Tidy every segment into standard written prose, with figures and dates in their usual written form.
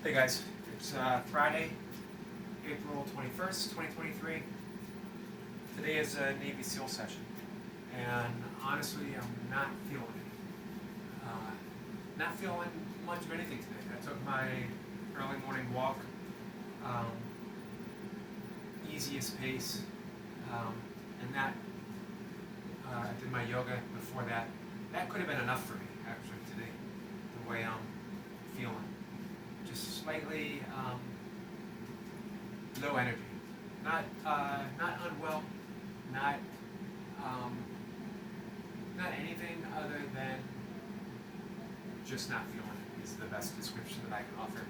Hey guys, it's Friday, April 21st, 2023. Today is a Navy SEAL session, and honestly, I'm not feeling it. Not feeling much of anything today. I took my early morning walk, easiest pace, and that, I did my yoga before that. That could have been enough for me, actually, today, the way I'm feeling. Just slightly low energy, not unwell, not not anything other than just not feeling it is the best description that I can offer.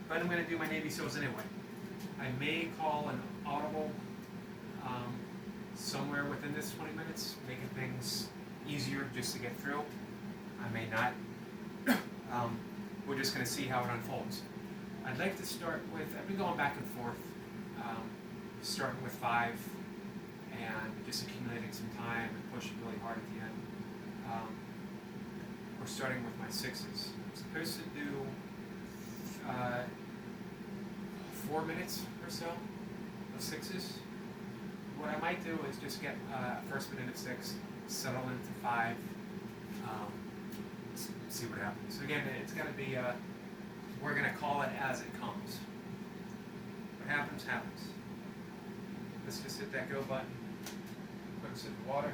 But I'm going to do my Navy SEALs anyway. I may call an audible somewhere within this 20 minutes, making things easier just to get through. I may not. We're just going to see how it unfolds. I'd like to start with, I've been going back and forth, starting with 5 and just accumulating some time and pushing really hard at the end. We're starting with my 6s. I'm supposed to do 4 minutes or so of 6s. What I might do is just get first minute of 6, settle into 5, see what happens. So again, it's going to be, we're going to call it as it comes. What happens, happens. Let's just hit that go button, put us in the water.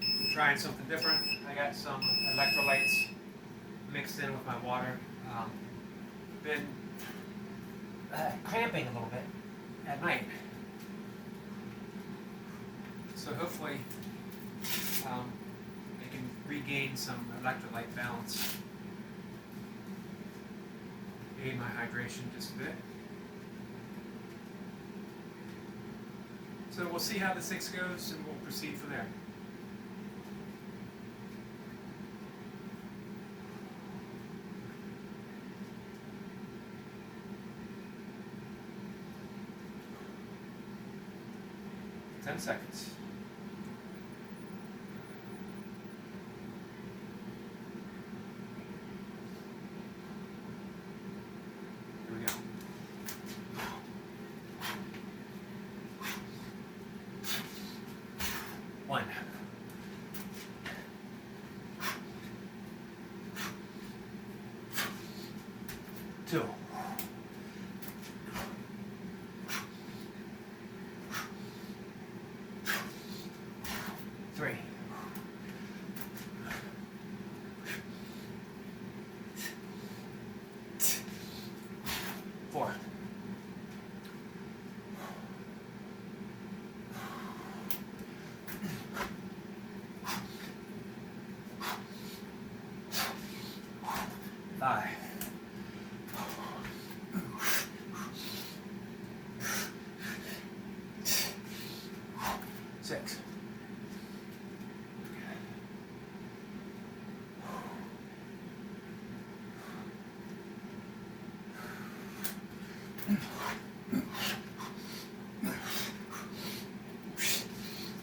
I'm trying something different. I got some electrolytes mixed in with my water. Been cramping a little bit at night. So hopefully I can regain some electrolyte balance, aid my hydration just a bit. So we'll see how the 6 goes and we'll proceed from there. Ten seconds. Here we go. 1. 2. 3. 4. 5. 6.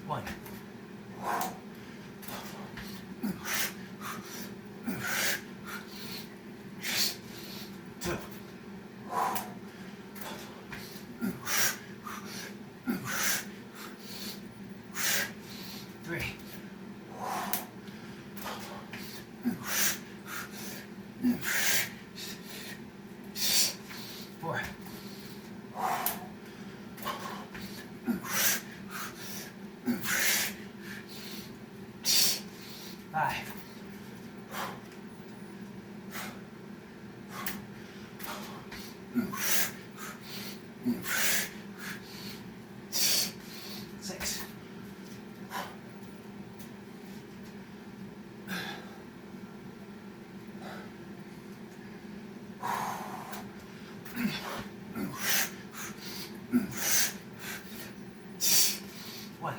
1. 2. 3. 4. 5. 6. 1.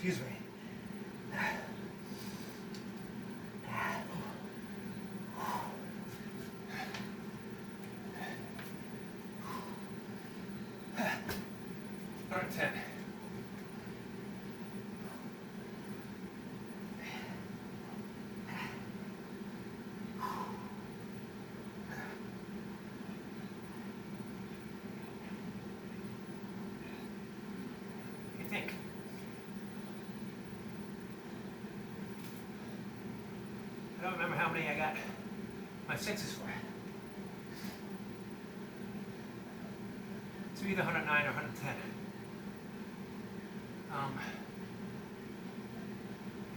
Excuse me. remember how many I got my sixes for. It's either 109 or 110. I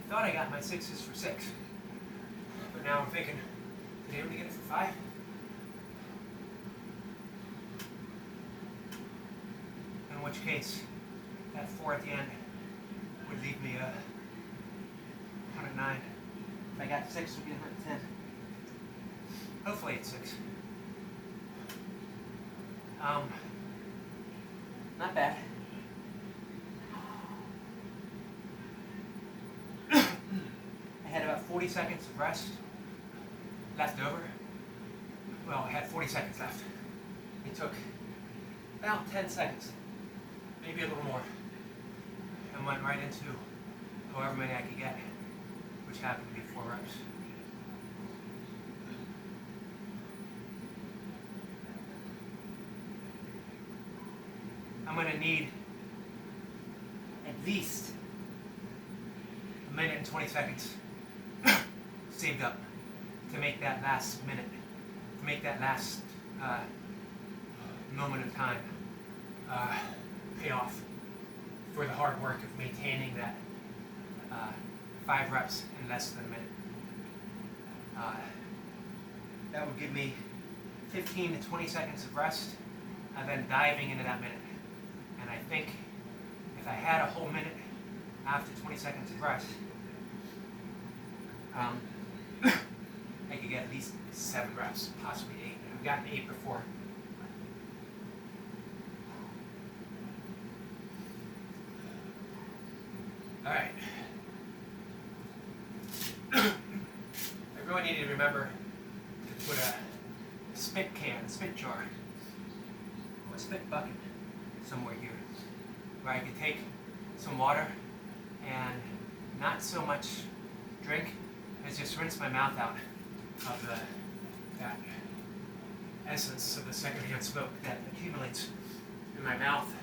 thought I got my sixes for 6, but now I'm thinking, did I only get it for 5? In which case, that 4 at the end would leave me 109. If I got 6, it would be 110. Hopefully it's 6. Not bad. I had about 40 seconds of rest left over. Well, I had 40 seconds left. It took about 10 seconds, maybe a little more, and went right into however many I could get, which happened to be 4 reps. I'm going to need at least a minute and 20 seconds saved up to make that last minute, to make that last moment of time pay off for the hard work of maintaining that 5 reps in less than a minute. That would give me 15 to 20 seconds of rest and then diving into that minute. And I think if I had a whole minute after 20 seconds of rest, I could get at least 7 reps, possibly 8. I've gotten 8 before. All right. I really needed to remember to put a spit can, a spit jar, or a spit bucket somewhere here, where I could take some water and not so much drink as just rinse my mouth out of that essence of the secondhand smoke that accumulates in my mouth,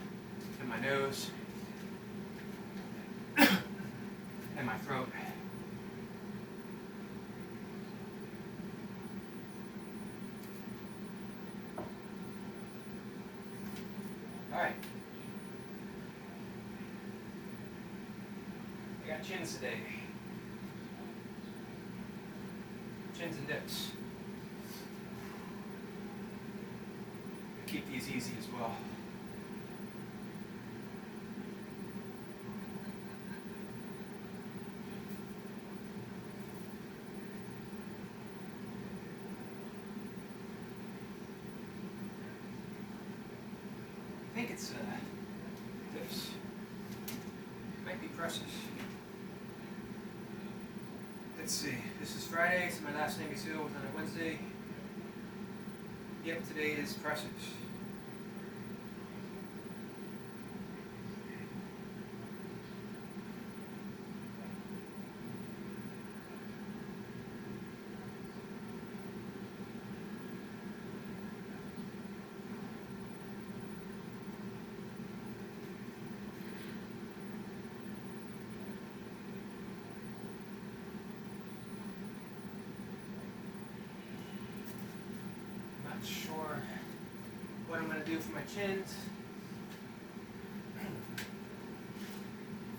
in my nose, and my throat. All right. I got chins today. Chins and dips. Keep these easy as well. I think it's dips. Might be presses. Let's see. This is Friday, so my last Navy SEAL was on a Wednesday. Yep, today is presses. Not sure what I'm going to do for my chins.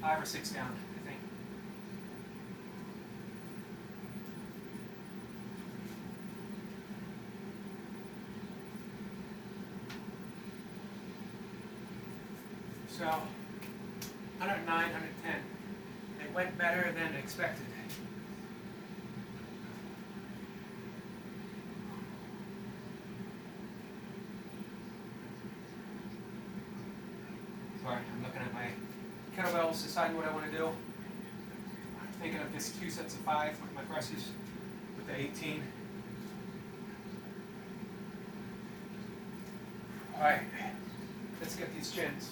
5 or 6 down, I think. So, 109, 110. It went better than expected. Sorry, I'm looking at my kettlebells, deciding what I want to do. I'm thinking of this 2 sets of 5 with my presses, with the 18. Alright, let's get these chins.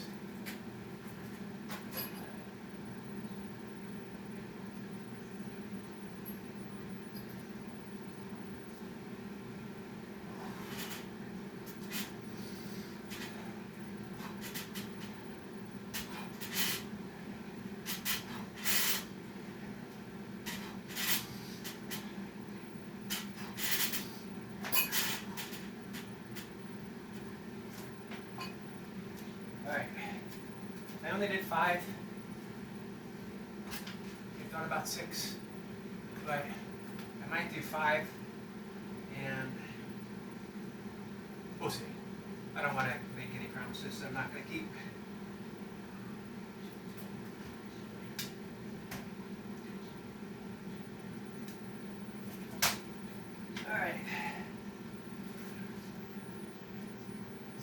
only did 5. I've done about 6, but I might do 5, and we'll see. I don't want to make any promises I'm not going to keep. Alright.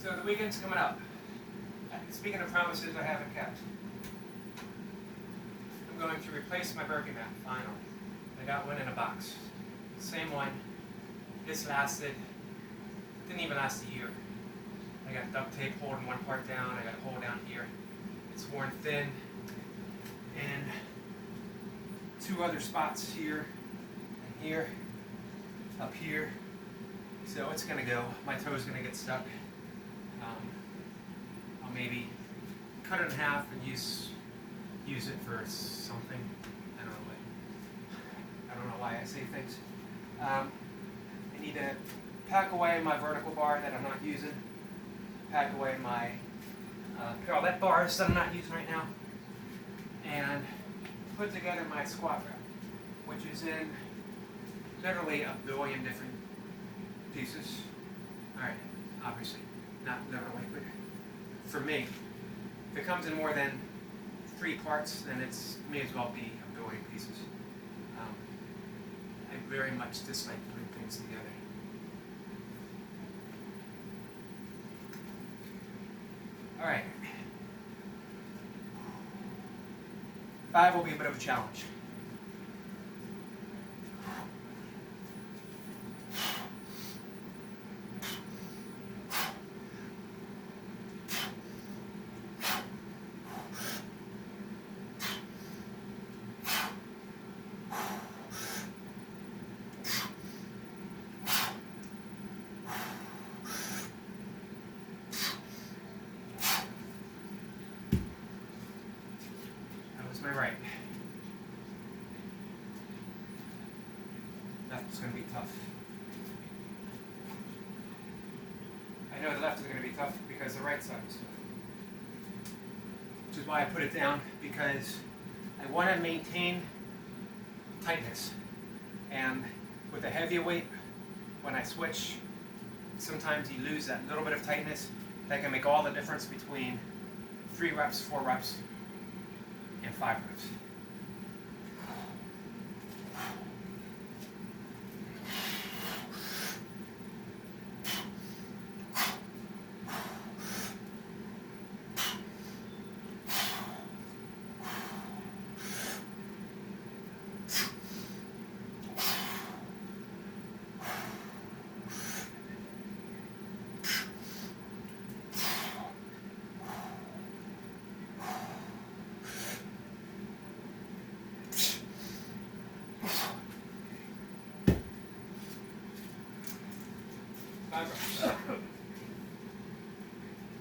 So the weekend's coming up. Speaking of promises I haven't kept, I'm going to replace my Berkey mat finally. I got one in a box. Same one. This didn't even last a year. I got duct tape holding one part down, I got a hole down here. It's worn thin, and 2 other spots here and here, up here. So it's gonna go, my toe's gonna get stuck. I'll maybe cut it in half and use it for something. I don't know why I say things. I need to pack away my vertical bar that I'm not using. Pack away my parallel bars that I'm not using right now, and put together my squat rack, which is in literally a billion different pieces. Alright, obviously, not literally, but for me, if it comes in more than 3 parts, then it's may as well be a billion pieces. I very much dislike putting things together. Alright. 5 will be a bit of a challenge. My right. Left is going to be tough. I know the left is going to be tough because the right side is tough. Which is why I put it down, because I want to maintain tightness. And with a heavier weight, when I switch, sometimes you lose that little bit of tightness. That can make all the difference between 3 reps, 4 reps, and 5 reps.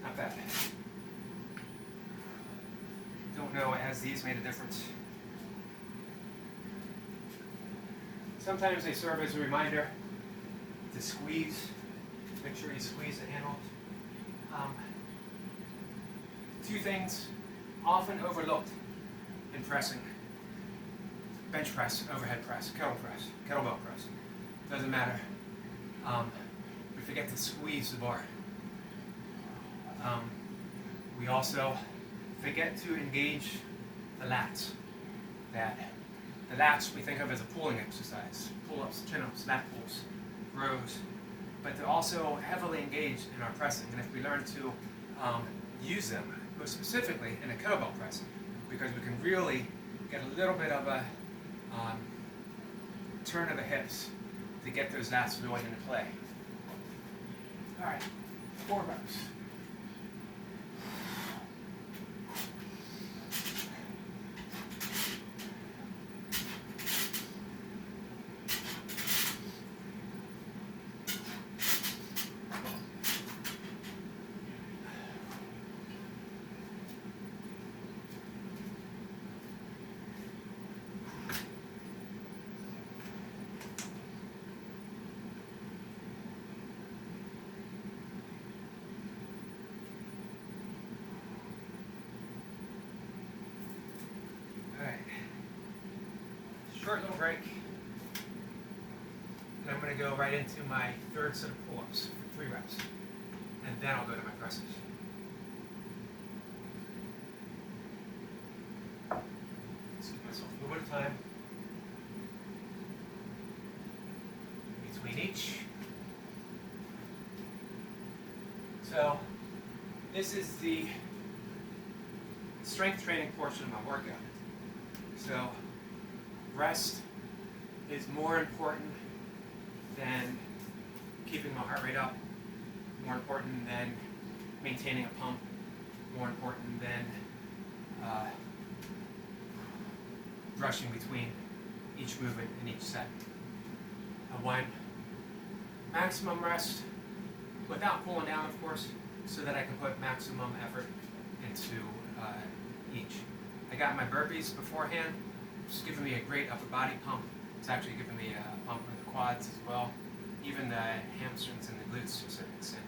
Not bad. Don't know as these made a difference. Sometimes they serve as a reminder to squeeze. Make sure you squeeze the handle. 2 things often overlooked in pressing: bench press, overhead press, kettlebell press. Doesn't matter. We forget to squeeze the bar. We also forget to engage the lats. The lats we think of as a pulling exercise: pull-ups, chin-ups, lat pulls, rows. But they're also heavily engaged in our pressing, and if we learn to use them, most specifically in a kettlebell press, because we can really get a little bit of a turn of the hips to get those lats really into play. All right, 4 reps. break. And I'm going to go right into my third set of pull-ups for 3 reps. And then I'll go to my presses. Let's give myself a little bit of time between each. So this is the strength training portion of my workout. So rest is more important than keeping my heart rate up, more important than maintaining a pump, more important than rushing between each movement and each set. I want maximum rest without cooling down, of course, so that I can put maximum effort into each. I got my burpees beforehand, which is giving me a great upper body pump. It's actually giving me a pump in the quads as well, even the hamstrings and the glutes to a certain extent.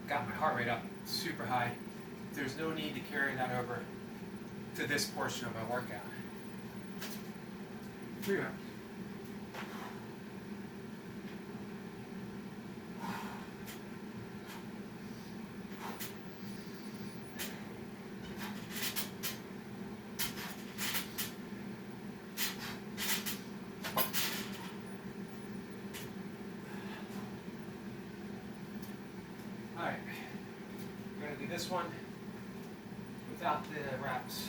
Got my heart rate up super high. There's no need to carry that over to this portion of my workout. 3 reps. Alright, we're going to do this one without the wraps.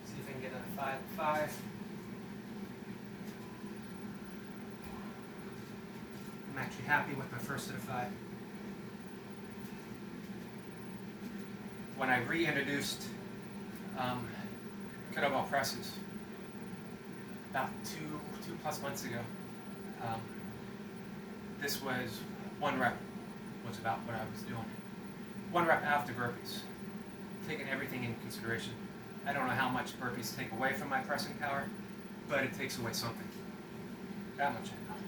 See if I can get a 5 and 5. I'm actually happy with my first set of 5. When I reintroduced kettlebell presses about two plus months ago, this was 1 rep was about what I was doing. 1 rep after burpees, taking everything into consideration. I don't know how much burpees take away from my pressing power, but it takes away something. That much I know.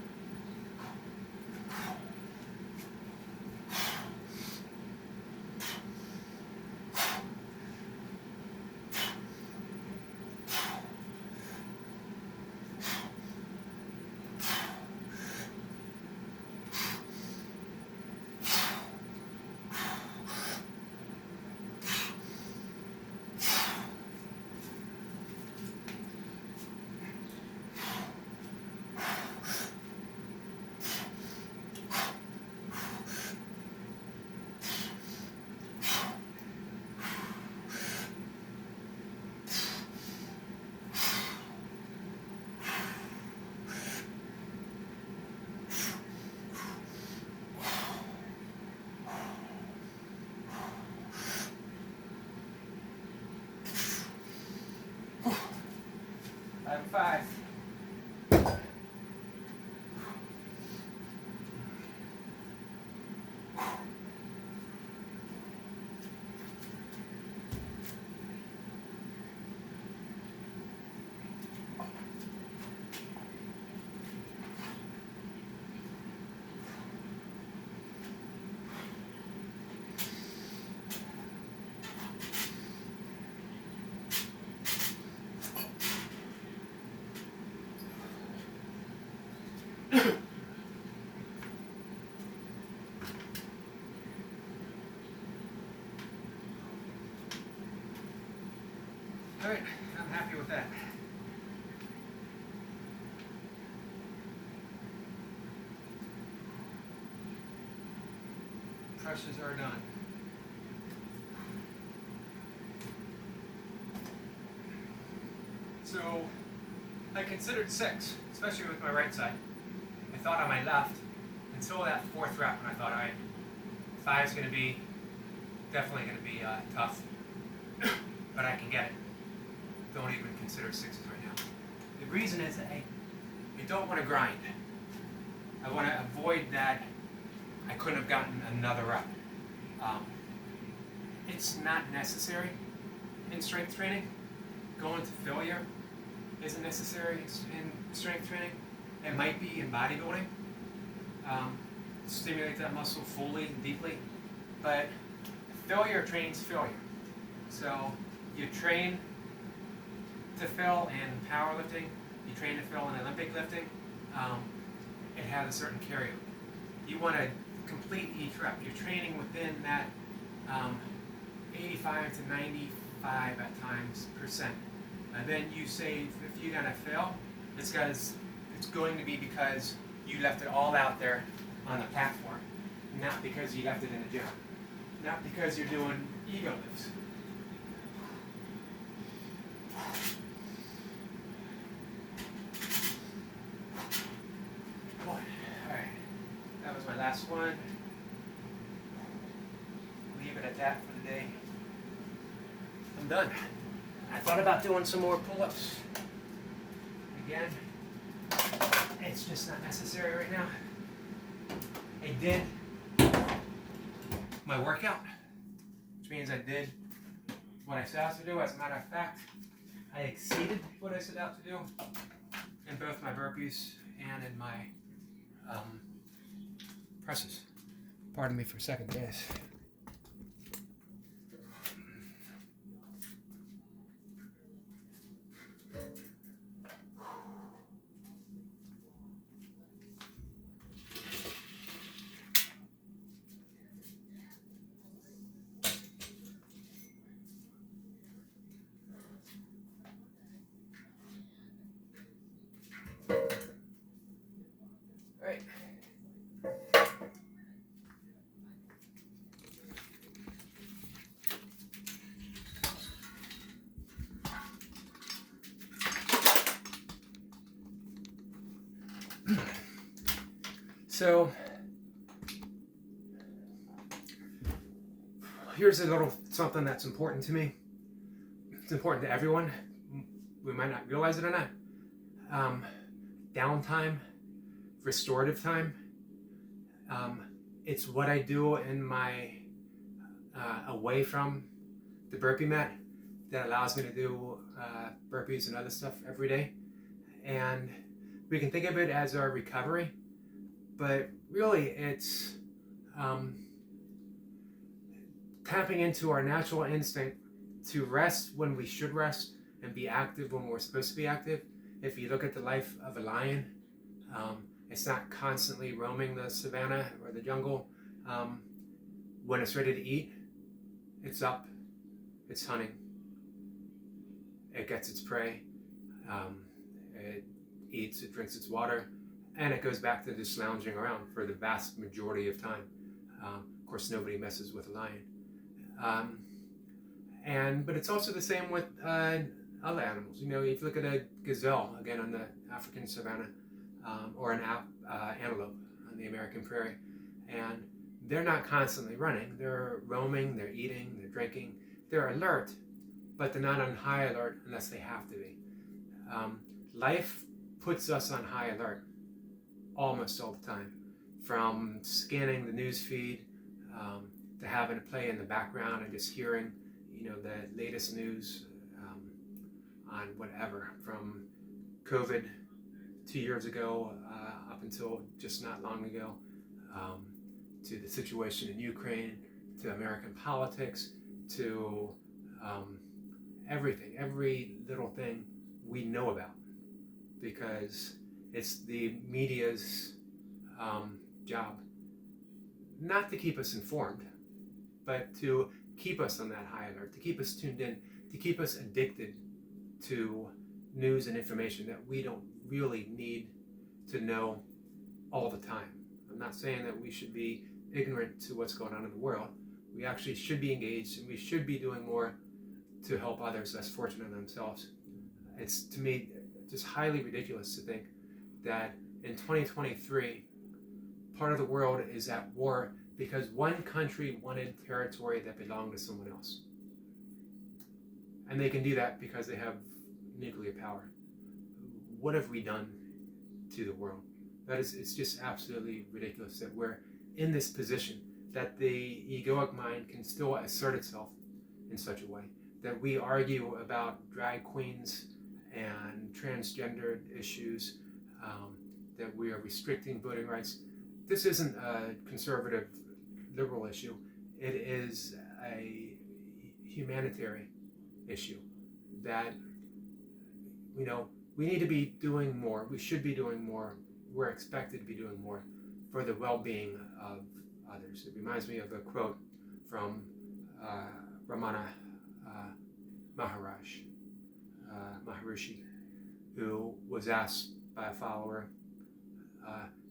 I'm 5. All right, I'm happy with that. Presses are done. So I considered 6, especially with my right side. I thought on my left until that 4th rep, and I thought, all right, 5 is going to be definitely going to be tough, but I can get it. Don't even consider 6s right now. The reason is that I don't want to grind. I want to avoid that I couldn't have gotten another rep. It's not necessary in strength training. Going to failure isn't necessary in strength training. It might be in bodybuilding. Stimulate that muscle fully and deeply, but failure trains failure. So you train to fill in powerlifting, you train to fill in Olympic lifting, it has a certain carryover. You want to complete each rep. You're training within that 85 to 95 at times percent. And then you say if you're gonna fail, it's going to be because you left it all out there on the platform, not because you left it in the gym, not because you're doing ego lifts. All right, that was my last one. Leave it at that for the day. I'm done. I thought about doing some more pull-ups. Again, it's just not necessary right now. I did my workout, which means I did what I set out to do. As a matter of fact, I exceeded what I set out to do in both my burpees and in my presses. Pardon me for a second, guys. Right. So here's a little something that's important to me. It's important to everyone. We might not realize it or not. Downtime, restorative time. It's what I do in my away from the burpee mat that allows me to do burpees and other stuff every day. And we can think of it as our recovery, but really it's tapping into our natural instinct to rest when we should rest and be active when we're supposed to be active. If you look at the life of a lion, it's not constantly roaming the savannah or the jungle. When it's ready to eat, it's up, it's hunting, it gets its prey, it eats, it drinks its water, and it goes back to just lounging around for the vast majority of time. Of course, nobody messes with a lion. But it's also the same with other animals. You know, if you look at a gazelle, again on the African savanna, or an antelope on the American prairie, and they're not constantly running. They're roaming, they're eating, they're drinking. They're alert, but they're not on high alert unless they have to be. Life puts us on high alert almost all the time, from scanning the news feed to having it play in the background and just hearing, you know, the latest news on whatever, from COVID 2 years ago up until just not long ago, to the situation in Ukraine, to American politics, to everything, every little thing we know about, because it's the media's job not to keep us informed, but to keep us on that high alert, to keep us tuned in, to keep us addicted to news and information that we don't really need to know all the time. I'm not saying that we should be ignorant to what's going on in the world. We actually should be engaged, and we should be doing more to help others less fortunate themselves. It's, to me, just highly ridiculous to think that in 2023, part of the world is at war because one country wanted territory that belonged to someone else. And they can do that because they have nuclear power. What have we done to the world? It's just absolutely ridiculous that we're in this position, that the egoic mind can still assert itself in such a way, that we argue about drag queens and transgendered issues, that we are restricting voting rights. This isn't a conservative liberal issue. It is a humanitarian issue. That, we need to be doing more. We should be doing more. We're expected to be doing more for the well-being of others. It reminds me of a quote from Ramana Maharishi, who was asked by a follower,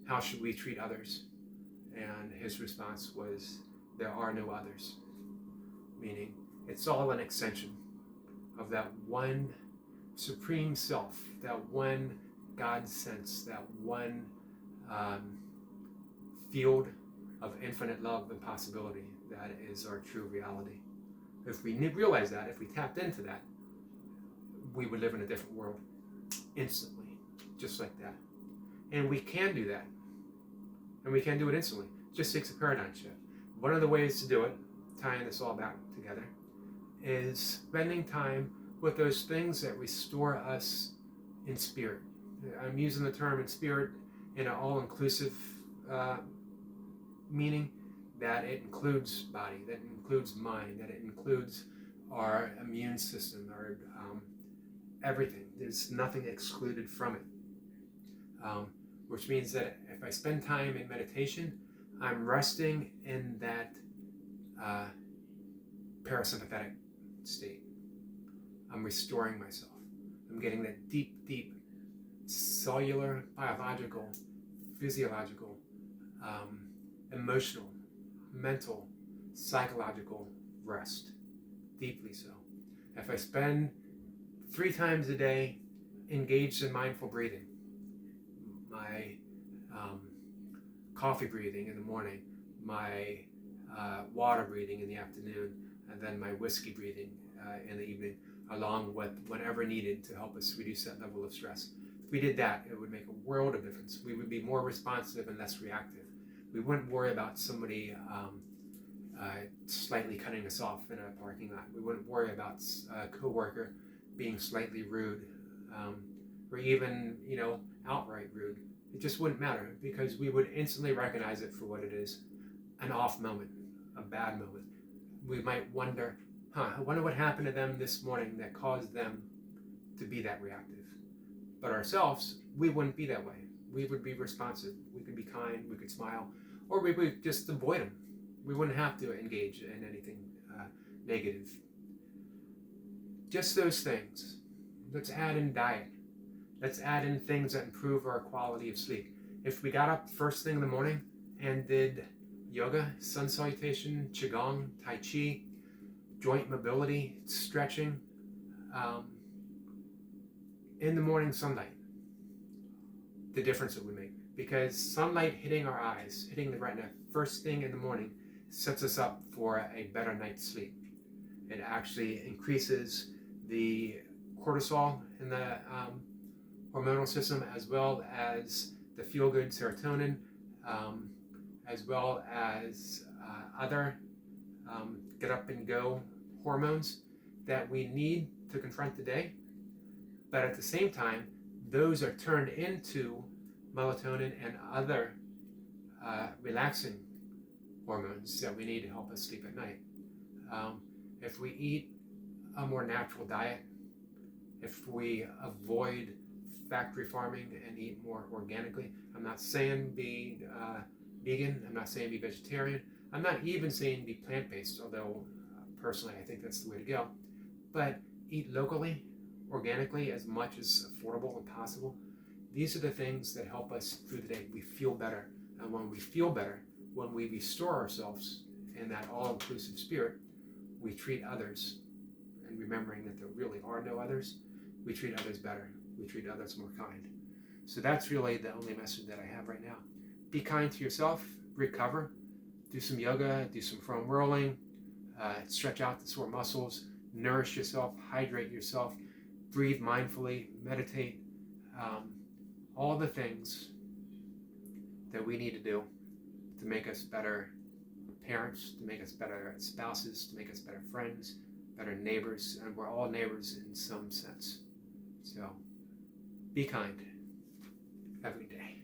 how should we treat others? And his response was, there are no others. Meaning, it's all an extension of that one supreme self, that one God sense, that one field of infinite love and possibility that is our true reality. If we realize that, if we tapped into that, we would live in a different world instantly, just like that. And we can do that. And we can do it instantly. It just takes a paradigm shift. One of the ways to do it, tying this all back together, is spending time with those things that restore us in spirit. I'm using the term in spirit in an all-inclusive meaning, that it includes body, that it includes mind, that it includes our immune system, our everything. There's nothing excluded from it. Which means that if I spend time in meditation, I'm resting in that parasympathetic state. I'm restoring myself. I'm getting that deep, deep cellular, biological, physiological, emotional, mental, psychological rest. Deeply so. If I spend 3 times a day engaged in mindful breathing, my coffee breathing in the morning, my water breathing in the afternoon, and then my whiskey breathing in the evening, along with whenever needed to help us reduce that level of stress. If we did that, it would make a world of difference. We would be more responsive and less reactive. We wouldn't worry about somebody slightly cutting us off in a parking lot. We wouldn't worry about a coworker being slightly rude, or even, outright rude. It just wouldn't matter, because we would instantly recognize it for what it is, an off moment, a bad moment. We might wonder, I wonder what happened to them this morning that caused them to be that reactive. But ourselves, we wouldn't be that way. We would be responsive. We could be kind, we could smile, or we would just avoid them. We wouldn't have to engage in anything negative. Just those things. Let's add in diet. Let's add in things that improve our quality of sleep. If we got up first thing in the morning and did yoga, sun salutation, qigong, tai chi, joint mobility, stretching, in the morning sunlight, the difference it would make. Because sunlight hitting our eyes, hitting the retina first thing in the morning, sets us up for a better night's sleep. It actually increases the cortisol in the hormonal system, as well as the feel-good serotonin, as well as other get up and go hormones that we need to confront the day. But at the same time, those are turned into melatonin and other relaxing hormones that we need to help us sleep at night. If we eat a more natural diet, if we avoid factory farming and eat more organically, I'm not saying be vegan, I'm not saying be vegetarian, I'm not even saying be plant-based, although personally I think that's the way to go. But eat locally, organically, as much as affordable and possible. These are the things that help us through the day. We feel better. And when we feel better, when we restore ourselves in that all-inclusive spirit, we treat others, and remembering that there really are no others, we treat others better. We treat others more kind. So that's really the only message that I have right now. Be kind to yourself, recover, do some yoga, do some foam rolling, stretch out the sore muscles, nourish yourself, hydrate yourself, breathe mindfully, meditate, all the things that we need to do to make us better parents, to make us better spouses, to make us better friends, better neighbors, and we're all neighbors in some sense. So be kind every day.